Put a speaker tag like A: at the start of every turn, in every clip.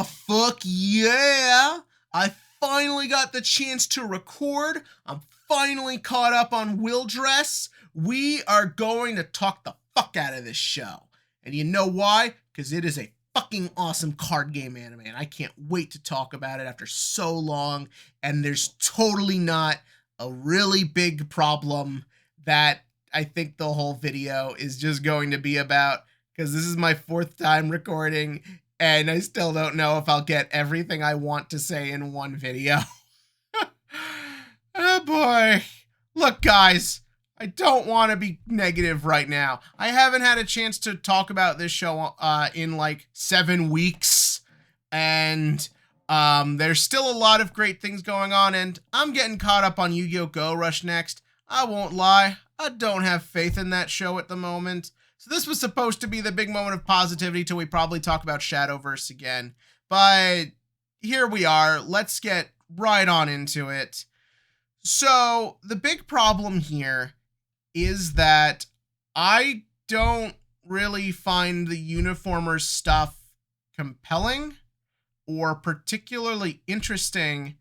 A: Oh, fuck yeah! I finally got the chance to record. I'm finally caught up on Will+Dress. We are going to talk the fuck out of this show. And you know why? Because it is a fucking awesome card game anime, and I can't wait to talk about it after so long. And there's totally not a really big problem that I think the whole video is just going to be about, because this is my fourth time recording, and I still don't know if I'll get everything I want to say in one video. Oh boy. Look, guys, I don't want to be negative right now. I haven't had a chance to talk about this show in like 7 weeks, and there's still a lot of great things going on, and I'm getting caught up on Yu-Gi-Oh! Go Rush next. I won't lie, I don't have faith in that show at the moment. So this was supposed to be the big moment of positivity till we probably talk about Shadowverse again. But here we are. Let's get right on into it. So the big problem here is that I don't really find the Uniformers stuff compelling or particularly interesting.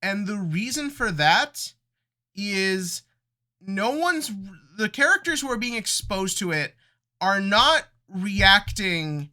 A: And the reason for that is the characters who are being exposed to it are not reacting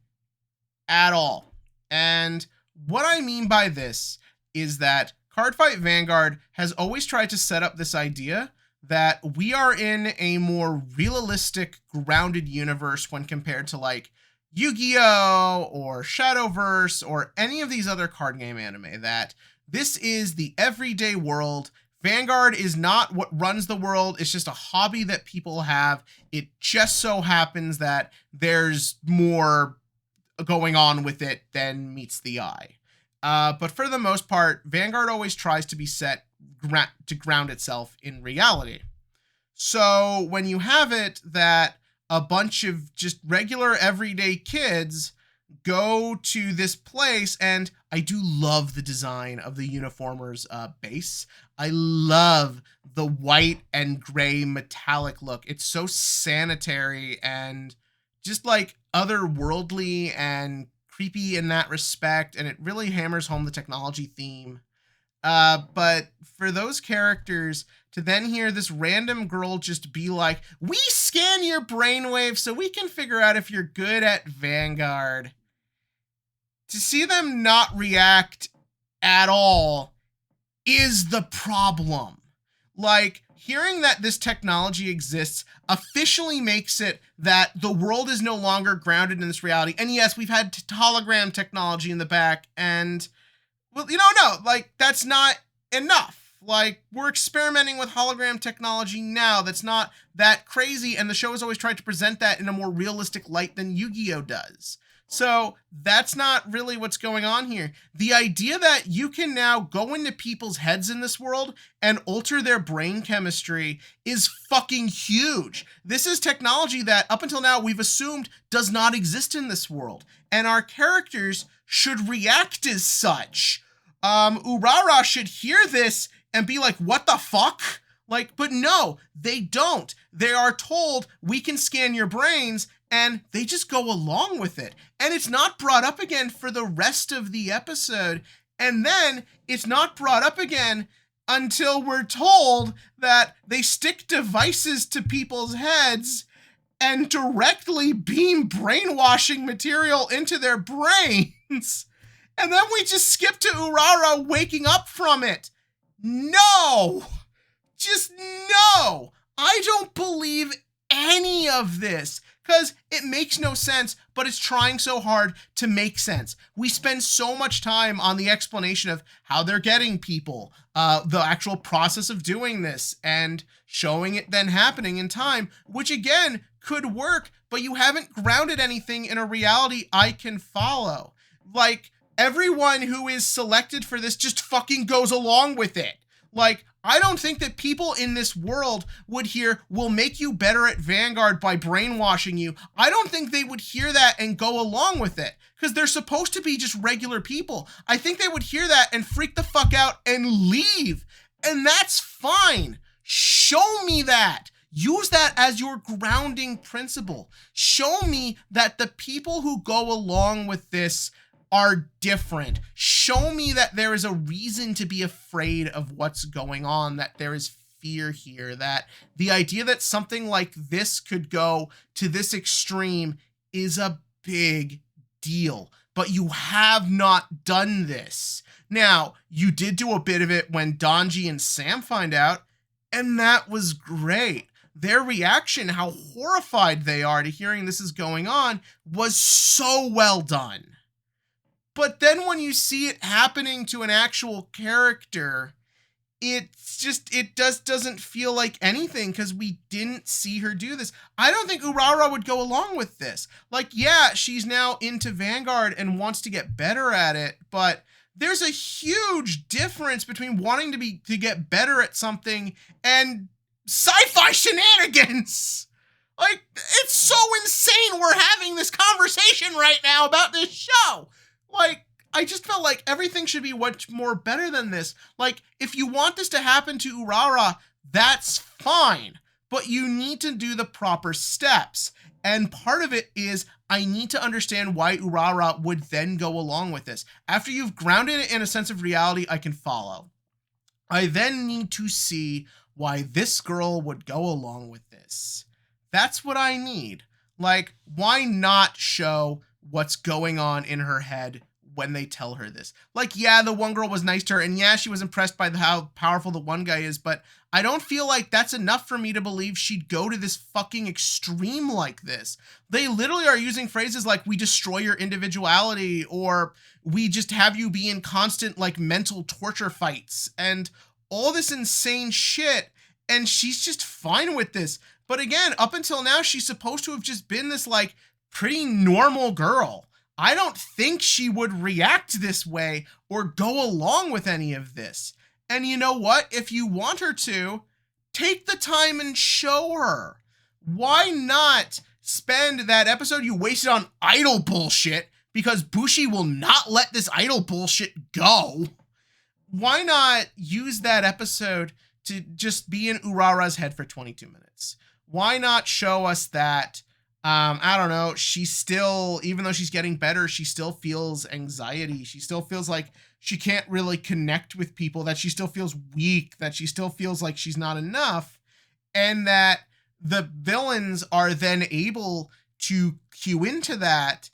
A: at all. And what I mean by this is that Cardfight Vanguard has always tried to set up this idea that we are in a more realistic, grounded universe when compared to like Yu-Gi-Oh! Or Shadowverse or any of these other card game anime, that this is the everyday world. Vanguard is not what runs the world. It's just a hobby that people have. It just so happens that there's more going on with it than meets the eye. But for the most part, Vanguard always tries to be set to ground itself in reality. So when you have it that a bunch of just regular everyday kids go to this place, and I do love the design of the Uniformers base. I love the white and gray metallic look. It's so sanitary and just like otherworldly and creepy in that respect, and it really hammers home the technology theme. But for those characters to then hear this random girl just be like, "We scan your brainwaves so we can figure out if you're good at Vanguard," to see them not react at all is the problem. Like, hearing that this technology exists officially makes it that the world is no longer grounded in this reality. And yes, we've had hologram technology in the back, and well, no, like, that's not enough. Like, we're experimenting with hologram technology now. That's not that crazy, and the show has always tried to present that in a more realistic light than Yu-Gi-Oh! Does. So that's not really what's going on here. The idea that you can now go into people's heads in this world and alter their brain chemistry is fucking huge. This is technology that up until now we've assumed does not exist in this world, and our characters should react as such. Urara should hear this and be like, "What the fuck?" Like, but no, they don't. They are told, "We can scan your brains," and they just go along with it. And it's not brought up again for the rest of the episode. And then it's not brought up again until we're told that they stick devices to people's heads and directly beam brainwashing material into their brains. And then we just skip to Urara waking up from it. No! Just no! I don't believe any of this, because it makes no sense, but it's trying so hard to make sense. We spend so much time on the explanation of how they're getting people, the actual process of doing this, and showing it then happening in time, which again could work, but you haven't grounded anything in a reality I can follow. Like, everyone who is selected for this just fucking goes along with it. Like, I don't think that people in this world would hear, "We'll make you better at Vanguard by brainwashing you." I don't think they would hear that and go along with it, because they're supposed to be just regular people. I think they would hear that and freak the fuck out and leave. And that's fine. Show me that. Use that as your grounding principle. Show me that the people who go along with this are different. Show me that there is a reason to be afraid of what's going on, that there is fear here, that the idea that something like this could go to this extreme is a big deal. But you have not done this. Now, you did do a bit of it when Donji and Sam find out, and that was great. Their reaction, how horrified they are to hearing this is going on, was so well done. But then when you see it happening to an actual character, it doesn't feel like anything, because we didn't see her do this. I don't think Urara would go along with this. Like, yeah, she's now into Vanguard and wants to get better at it, but there's a huge difference between wanting to get better at something and sci-fi shenanigans. Like, it's so insane we're having this conversation right now about this show. Like, I just felt like everything should be much more better than this. Like, if you want this to happen to Urara, that's fine, but you need to do the proper steps. And part of it is I need to understand why Urara would then go along with this. After you've grounded it in a sense of reality I can follow, I then need to see why this girl would go along with this. That's what I need. Like, why not show what's going on in her head when they tell her this? Like, yeah, the one girl was nice to her, and yeah, she was impressed by how powerful the one guy is, but I don't feel like that's enough for me to believe she'd go to this fucking extreme like this. They literally are using phrases like, we destroy your individuality, or we just have you be in constant, like, mental torture fights, and all this insane shit, and she's just fine with this. But again, up until now, she's supposed to have just been this, like, pretty normal girl. I don't think she would react this way or go along with any of this. And you know what? If you want her to, take the time and show her. Why not spend that episode you wasted on idol bullshit, because Bushi will not let this idol bullshit go? Why not use that episode to just be in Urara's head for 22 minutes? Why not show us that, I don't know, she's still, even though she's getting better, she still feels anxiety. She still feels like she can't really connect with people, that she still feels weak, that she still feels like she's not enough, and that the villains are then able to cue into that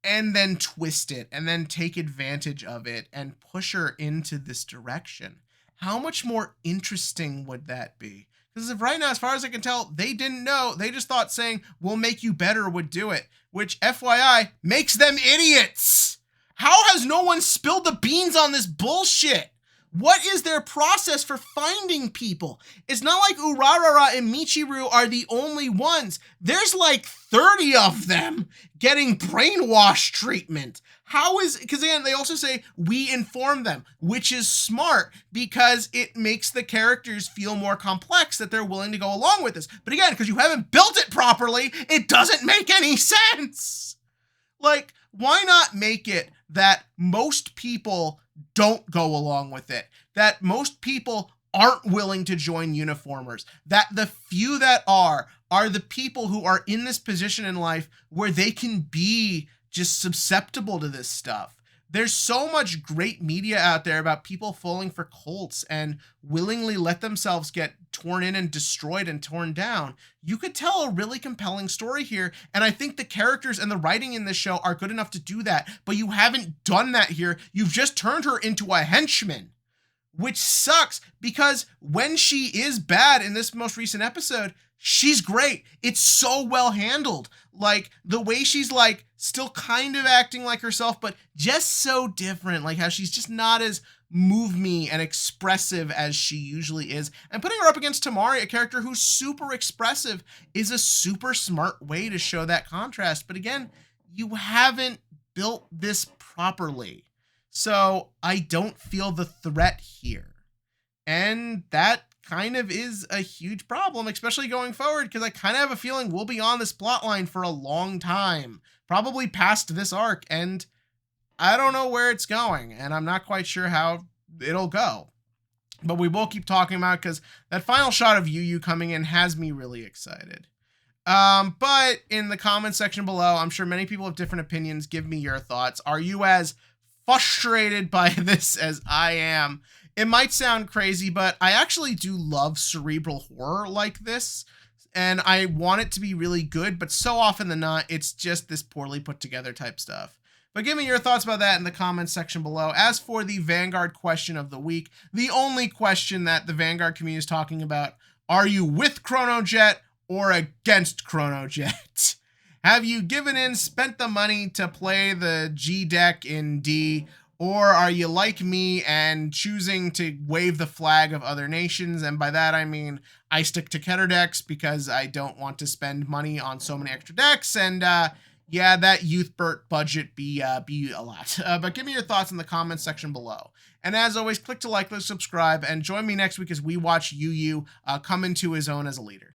A: and then twist it and then take advantage of it and push her into this direction. How much more interesting would that be? Because right now, as far as I can tell, they didn't know. They just thought saying, we'll make you better would do it, which, FYI, makes them idiots. How has no one spilled the beans on this bullshit? What is their process for finding people? It's not like Urarara and Michiru are the only ones. There's like 30 of them getting brainwash treatment. Because again, they also say, we inform them, which is smart because it makes the characters feel more complex, that they're willing to go along with this. But again, because you haven't built it properly, it doesn't make any sense. Like, why not make it that most people don't go along with it, that most people aren't willing to join uniformers, that the few that are the people who are in this position in life where they can be just susceptible to this stuff. There's so much great media out there about people falling for cults and willingly let themselves get torn in and destroyed and torn down. You could tell a really compelling story here, and I think the characters and the writing in this show are good enough to do that, but you haven't done that here. You've just turned her into a henchman, which sucks, because when she is bad in this most recent episode, she's great. It's so well handled. Like, the way she's, like, still kind of acting like herself, but just so different. Like, how she's just not as move-me and expressive as she usually is. And putting her up against Tamari, a character who's super expressive, is a super smart way to show that contrast. But again, you haven't built this properly. So I don't feel the threat here. And that kind of is a huge problem, especially going forward, because I kind of have a feeling we'll be on this plotline for a long time, probably past this arc, and I don't know where it's going, and I'm not quite sure how it'll go. But we will keep talking about it, because that final shot of Yu Yu coming in has me really excited. But in the comment section below, I'm sure many people have different opinions. Give me your thoughts. Are you as frustrated by this as I am? It might sound crazy, but I actually do love cerebral horror like this. And I want it to be really good, but so often than not, it's just this poorly put together type stuff. But give me your thoughts about that in the comments section below. As for the Vanguard question of the week, the only question that the Vanguard community is talking about, are you with ChronoJet or against ChronoJet? Have you given in, spent the money to play the G deck in D, or are you like me and choosing to wave the flag of other nations? And by that I mean I stick to Keter decks because I don't want to spend money on so many extra decks, and yeah, that youth budget be a lot. But give me your thoughts in the comments section below. And as always, click to like, subscribe, and join me next week as we watch Yu come into his own as a leader.